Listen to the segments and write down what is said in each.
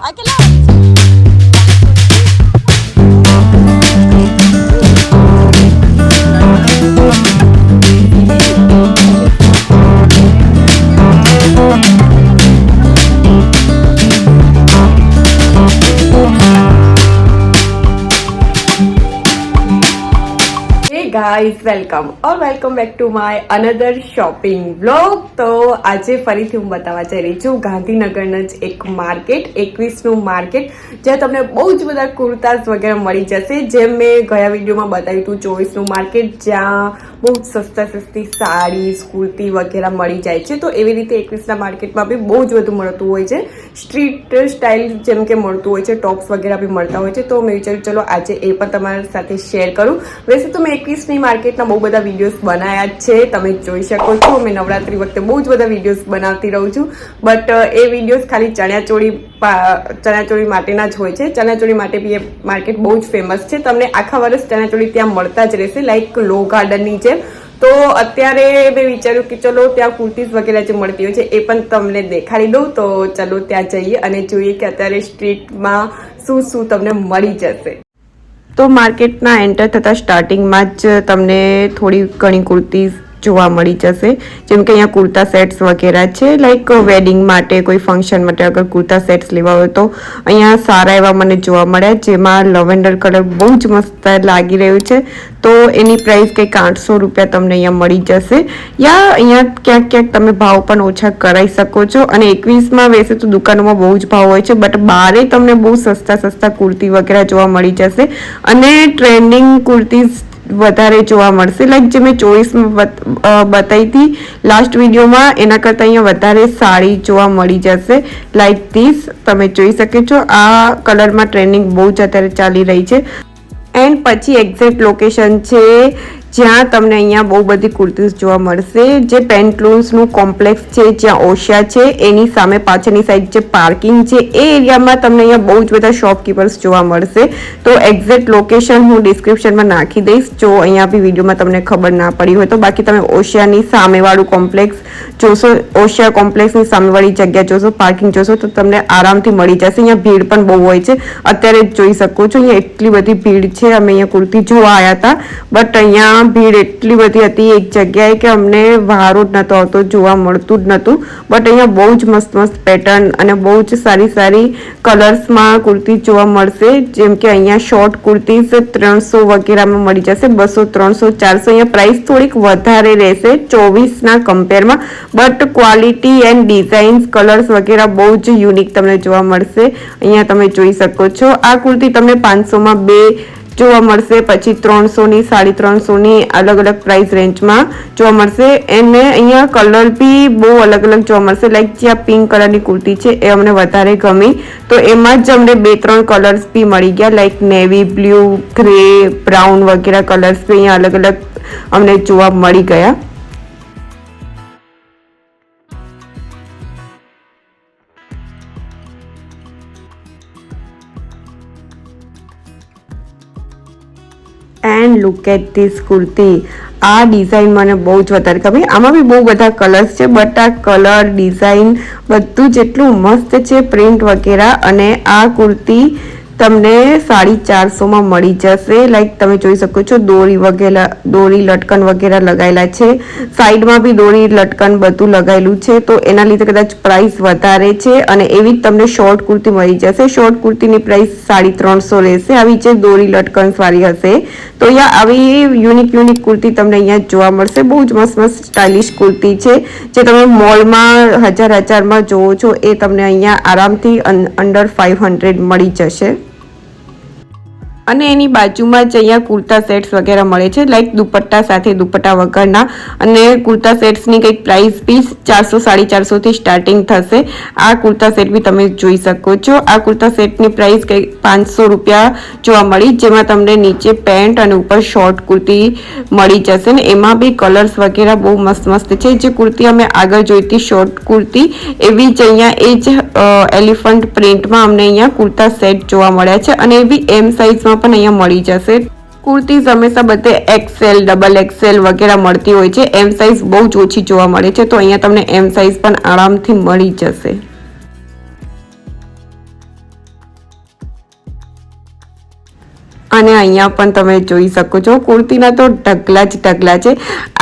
આ કેટલા guys welcome back to my another shopping vlog. તો આજે ફરીથી હું બતાવવા જઈ રહી છું ગાંધીનગરનું જ એક માર્કેટ, 21નું માર્કેટ, જ્યાં તમને બહુ જ બધા કુર્તાસ વગેરે મળી જશે. જેમ મેં ગયા વિડીયોમાં બતાવ્યું હતું 24નું માર્કેટ, જ્યાં બહુ સસ્તી સાડીઝ, કુર્તી વગેરે મળી જાય છે. તો એવી રીતે 21ના માર્કેટમાં બી બહુ જ બધું મળતું હોય છે. સ્ટ્રીટ સ્ટાઇલ જેમ કે મળતું હોય છે, ટોપ્સ વગેરે બી મળતા હોય છે. તો મેં વિચાર્યું ચલો આજે એ પણ તમારી સાથે શેર કરું. વૈસે તો મેં 21ની માર્કેટના બહુ બધા વિડીયોઝ બનાવ્યા છે, તમે જોઈ શકો છો. મેં નવરાત્રી વખતે બહુ જ બધા વિડીયોઝ બનાવતી રહું છું, બટ એ વિડીયોઝ ખાલી ચણિયાચોળી માટેના જ હોય છે. ચણિયાચોળી માટે બી એ માર્કેટ બહુ જ ફેમસ છે. તમને આખા વર્ષ ચણિયાચોળી ત્યાં મળતા જ રહેશે, લાઈક લો ગાર્ડનની જેમ. તો અત્યારે મેં વિચાર્યું કે ચલો ત્યાં કુર્તીઝ વગેરે જે મળતી હોય છે એ પણ તમને દેખાડી દઉં. તો ચલો ત્યાં જઈએ અને જોઈએ કે અત્યારે સ્ટ્રીટમાં શું તમને મળી જશે. તો માર્કેટના એન્ટર થતાં સ્ટાર્ટિંગમાં જ તમને થોડી ઘણી કુર્તીઝ જોવા મળી જશે. જેમ કે અહીંયા કુર્તા સેટ્સ વગેરે છે, લાઈક વેડિંગ માટે, કોઈ ફંક્શન માટે અગર કુર્તા સેટ્સ લેવા હોય તો અહીંયા સારા એવા મને જોવા મળ્યા, જેમાં લવેન્ડર કલર બહુ જ મસ્ત લાગી રહ્યું છે. તો એની પ્રાઇસ કંઈક 800 રૂપિયા તમને અહીંયા મળી જશે. યા અહીંયા ક્યાંક તમે ભાવ પણ ઓછા કરાવી શકો છો. અને 21માં વૈસે તો દુકાનોમાં બહુ જ ભાવ હોય છે, બટ બારે તમને બહુ સસ્તા કુર્તી વગેરે જોવા મળી જશે. અને ટ્રેન્ડિંગ કુર્તીઝ વધારે જોવા મળશે, લાઈક જે મેં 24માં બતાવી હતી લાસ્ટ વિડીયોમાં, એના કરતાં અહીંયા વધારે સાડી જોવા મળી જશે. લાઈક ધીસ તમે જોઈ શકો છો. આ કલરમાં ટ્રેન્ડિંગ બહુ જ અત્યારે ચાલી રહી છે. એન્ડ પછી એક્ઝેક્ટ લોકેશન છે જ્યાં તમને અહીંયા બહુ બધી કુર્તીઝ જોવા મળશે. જે પેન્ટલુન્સનું કોમ્પ્લેક્સ છે, જ્યાં ઓશિયા છે, એની સામે પાછળની સાઈડ જે પાર્કિંગ છે એ એરિયામાં તમને અહીંયા બહુ જ બધા શોપકીપર્સ જોવા મળશે. તો એક્ઝેક્ટ લોકેશન હું ડિસ્ક્રિપ્શનમાં નાખી દઈશ, જો અહીંયા બી વિડીયોમાં તમને ખબર ના પડી હોય તો. બાકી તમે ઓશિયાની સામેવાળું કોમ્પ્લેક્સ જોશો, ઓશિયા કોમ્પ્લેક્સની સામેવાળી જગ્યા જોશો, પાર્કિંગ જોશો તો તમને આરામથી મળી જશે. અહીંયા ભીડ પણ બહુ હોય છે, અત્યારે જોઈ શકો છો. અહીંયા એટલી બધી ભીડ છે. અમે અહીંયા કુર્તી જોવા આવ્યા હતા, બટ અહીંયા ભીડ એટલી બધી હતી એક જગ્યાએ કે અમને વારો જ નતો આવતો, જોવા મળતું જ નતું. બટ અહીંયા બહુ જ મસ્ત પેટર્ન અને બહુ જ સારી કલર્સમાં કુર્તી જોવા મળશે. જેમ કે અહીંયા શોર્ટ કુર્તીઝ 300 વગેરેમાં મળી જશે, 200, 300, 400. અહીંયા પ્રાઇસ થોડીક વધારે રહેશે 24ના કમ્પેરમાં, but quality and designs, colours વગેરે બહુ જ યુનિક તમને જોવા મળશે. અહીંયા તમે જોઈ શકો છો. આ કુર્તી તમને 500માં 2 જોવા મળશે, પછી 300ની, 350ની અલગ પ્રાઇસ રેન્જમાં જોવા મળશે. એને અહીંયા કલર બી બહુ અલગ જોવા મળશે. લાઈક જે આ પિંક કલરની કુર્તી છે એ અમને વધારે ગમી, તો એમાં જ અમને 2-3 કલર્સ બી મળી ગયા, like navy blue, grey, brown વગેરે કલર્સ બી અહીંયા અલગ અમને જોવા મળી ગયા. And look at this kurti. આ ડિઝાઇન મને બહુ જ વધારે ગમી. આમાં બી બહુ બધા કલર્સ છે, બટ આ કલર, ડિઝાઇન બધું જ એટલું મસ્ત છે, પ્રિન્ટ વગેરે. અને આ કુર્તી તમને 450માં મળી જશે. લાઈક તમે જોઈ શકો છો, દોરી લટકન વગેરે લગાવેલા છે, સાઈડમાં બી દોરી લટકન બધું લગાવેલું છે, તો એના લીધે કદાચ પ્રાઇસ વધારે છે. અને એવી જ તમને શોર્ટ કુર્તી મળી જશે. શોર્ટ કુર્તીની પ્રાઇસ 350 રહેશે. આવી જે દોરી લટકન્સ વાળી હશે. તો અહીંયા આવી યુનિક કુર્તી તમને અહીંયા જોવા મળશે. બહુ જ મસ્ત સ્ટાઇલિશ કુર્તી છે, જે તમે મોલમાં હજારમાં જોવો છો એ તમને અહીંયા આરામથી અંડર 500 મળી જશે. અને એની બાજુમાં જ અહીંયા કુર્તા સેટ્સ વગેરે મળે છે, લાઈક દુપટ્ટા સાથે, દુપટ્ટા વગરના. અને કુર્તા સેટ્સની કંઈક પ્રાઇસ બી 400, 450થી સ્ટાર્ટિંગ થશે. આ કુર્તા સેટ બી તમે જોઈ શકો છો. આ કુર્તા સેટની પ્રાઇસ કંઈક 500 રૂપિયા જોવા મળી, જેમાં તમને નીચે પેન્ટ અને ઉપર શોર્ટ કુર્તી મળી જશે. ને એમાં બી કલર્સ વગેરે બહુ મસ્ત છે. જે કુર્તી અમે આગળ જોઈતી શોર્ટ કુર્તી, એવી જ અહીંયા એ જ એલિફન્ટ પ્રિન્ટમાં અમને અહીંયા કુર્તા સેટ જોવા મળ્યા છે. અને એ બી એમ સાઇઝમાં પણ અહીંયા મળી જશે. કુર્તીઝ હંમેશા બધે XL, XXL વગેરે મળતી હોય છે. એમ સાઇઝ બહુ જ ઓછી જોવા મળે છે, તો અહીંયા તમને એમ સાઇઝ પણ આરામથી મળી જશે. અને અહીંયા પણ તમે જોઈ શકો છો કુર્તીના તો ઢગલા જ ઢગલા છે.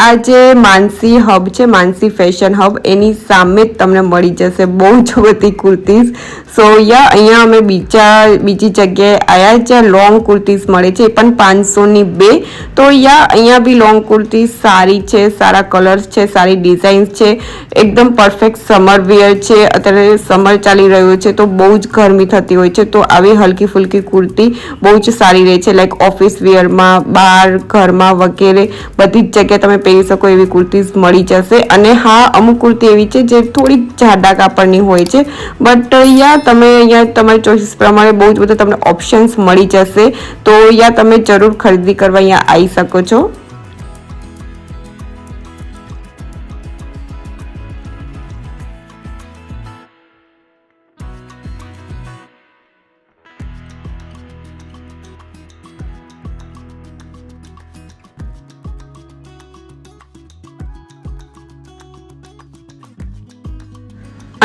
આ જે માનસી હબ છે, માનસી ફેશન હબ, એની સામે જ તમને મળી જશે બહુ જ બધી કુર્તીઝ. સો અહીંયા અમે બીજી જગ્યાએ આવ્યા જ્યાં લોંગ કુર્તીઝ મળે છે, એ પણ 500ની 2. તો અહીંયા બી લોંગ કુર્તી સારી છે, સારા કલર્સ છે, સારી ડિઝાઇન્સ છે, એકદમ પરફેક્ટ સમર વેર છે. અત્યારે સમર ચાલી રહ્યો છે તો બહુ જ ગરમી થતી હોય છે, તો આવી હલકી ફુલકી કુર્તી બહુ જ સારી રહે છે. લાઈક ઓફિસ વેરમાં, બહાર, ઘરમાં વગેરે બધી જ જગ્યાએ તમે પહેરી શકો એવી કુર્તીઝ મળી જશે. અને હા, અમુક કુર્તી એવી છે જે થોડીક જાડા કાપડની હોય છે, બટ તમે અહીંયા તમારી ચોઈસ પ્રમાણે બહુ જ બધા તમને ઓપ્શન્સ મળી જશે. તો તમે જરૂર ખરીદી કરવા અહીંયા આવી શકો છો.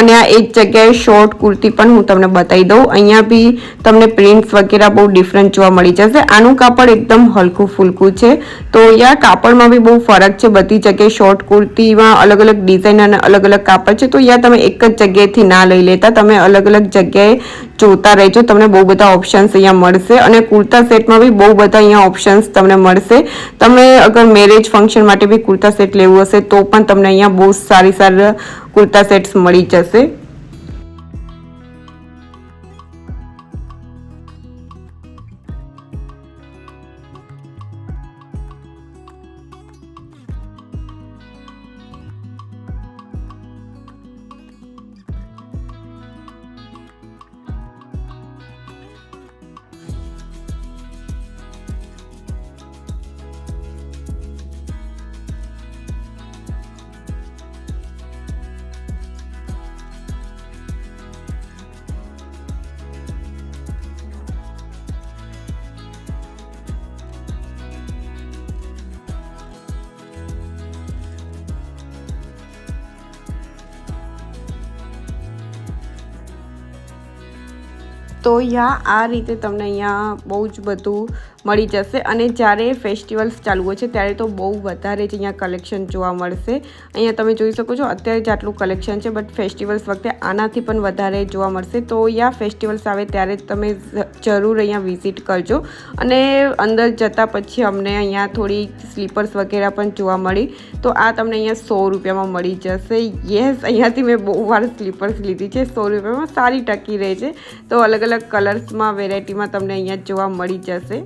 અને આ એક જગ્યાએ શોર્ટ કુર્તી પણ હું તમને બતાવી દઉં. અહીંયા બી તમને પ્રિન્ટ્સ વગેરે બહુ ડિફરન્ટ જોવા મળી જશે. આનું કાપડ એકદમ હલકું ફૂલકું છે, તો કાપડમાં બી બહુ ફરક છે. બધી જગ્યાએ શોર્ટ કુર્તીમાં અલગ અલગ ડિઝાઇન અને અલગ અલગ કાપડ છે, તો તમે એક જ જગ્યાએથી ના લઈ લેતા, તમે અલગ અલગ જગ્યાએ જોતા રહેજો. તમને બહુ બધા ઓપ્શન્સ અહીંયા મળશે. અને કુર્તા સેટમાં બી બહુ બધા અહીંયા ઓપ્શન્સ તમને મળશે. તમે અગર મેરેજ ફંક્શન માટે બી કુર્તા સેટ લેવું હશે તો પણ તમને અહીંયા બહુ સારી કુર્તા સેટ્સ મળી જશે. તો આ રીતે તમને અહીંયા બહુ જ બધું મળી જશે. અને જ્યારે ફેસ્ટિવલ્સ ચાલુ હોય છે ત્યારે તો બહુ વધારે જ અહીંયા કલેક્શન જોવા મળશે. અહીંયા તમે જોઈ શકો છો અત્યારે જ આટલું કલેક્શન છે, બટ ફેસ્ટિવલ્સ વખતે આનાથી પણ વધારે જોવા મળશે. તો ફેસ્ટિવલ્સ આવે ત્યારે તમે જરૂર અહીંયા વિઝિટ કરજો. અને અંદર જતાં પછી અમને અહીંયા થોડી સ્લીપર્સ વગેરે પણ જોવા મળી, તો આ તમને અહીંયા 100 રૂપિયામાં મળી જશે. યસ, અહીંયાથી મેં બહુ વાર સ્લીપર્સ લીધી છે. 100 રૂપિયામાં સારી ટકી રહે છે. તો અલગ અલગ કલર્સમાં, વેરાયટીમાં તમને અહીંયા જોવા મળી જશે.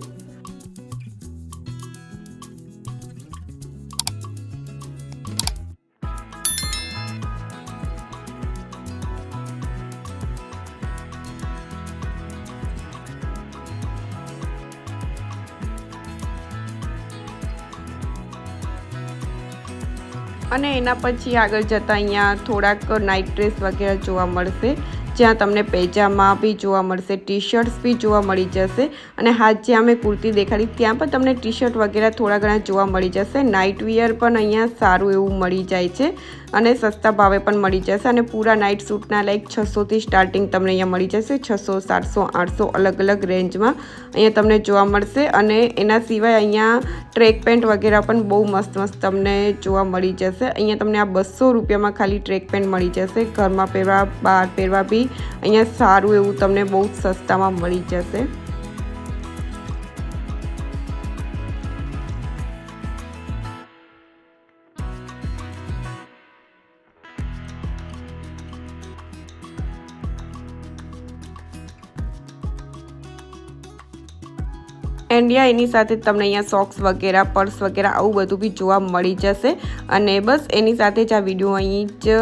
અને એના પછી આગળ જતાં અહીંયા થોડાક નાઇટ ડ્રેસ વગેરે જોવા મળશે, જ્યાં તમને પૈજામા બી જોવા મળશે, ટી શર્ટ્સ બી જોવા મળી જશે. અને જ્યાં મેં કુર્તી દેખાડી ત્યાં પણ તમને ટી શર્ટ વગેરે થોડા ઘણા જોવા મળી જશે. નાઇટ વિયર પણ અહીંયા સારું એવું મળી જાય છે અને સસ્તા ભાવે પણ મળી જશે. અને પૂરા નાઇટ સૂટના લાઈક 600થી સ્ટાર્ટિંગ તમને અહીંયા મળી જશે. 600, 700, 800 અલગ અલગ રેન્જમાં અહીંયા તમને જોવા મળશે. અને એના સિવાય અહીંયા ટ્રેક પેન્ટ વગેરે પણ બહુ મસ્ત મસ્ત તમને જોવા મળી જશે. અહીંયા તમને આ 200 રૂપિયામાં ખાલી ટ્રેક પેન્ટ મળી જશે. ઘરમાં પહેરવા, બહાર પહેરવા બી અહીંયા સારું એવું તમને બહુ સસ્તામાં મળી જશે. એન્ડ એની સાથે તમને અહીંયા સોક્સ વગેરે, પર્સ વગેરે આવું બધું બી જોવા મળી જશે. અને બસ એની સાથે જ આ વિડીયો અહીં જ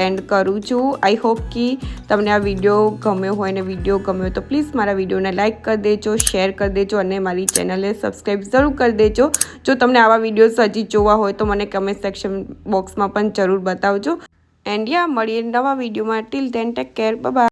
એન્ડ કરું છું. આઈ હોપ કે તમને આ વિડીયો ગમ્યો હોય, અને વિડીયો ગમ્યો તો પ્લીઝ મારા વિડીયોને લાઇક કરી દેજો, શેર કરી દેજો અને મારી ચેનલને સબસ્ક્રાઈબ જરૂર કરી દેજો. જો તમને આવા વિડીયોઝ હજી જોવા હોય તો મને કમેન્ટ સેક્શન બોક્સમાં પણ જરૂર બતાવજો. એન્ડ મળીએ નવા વિડીયોમાં. Till then take care, bye bye.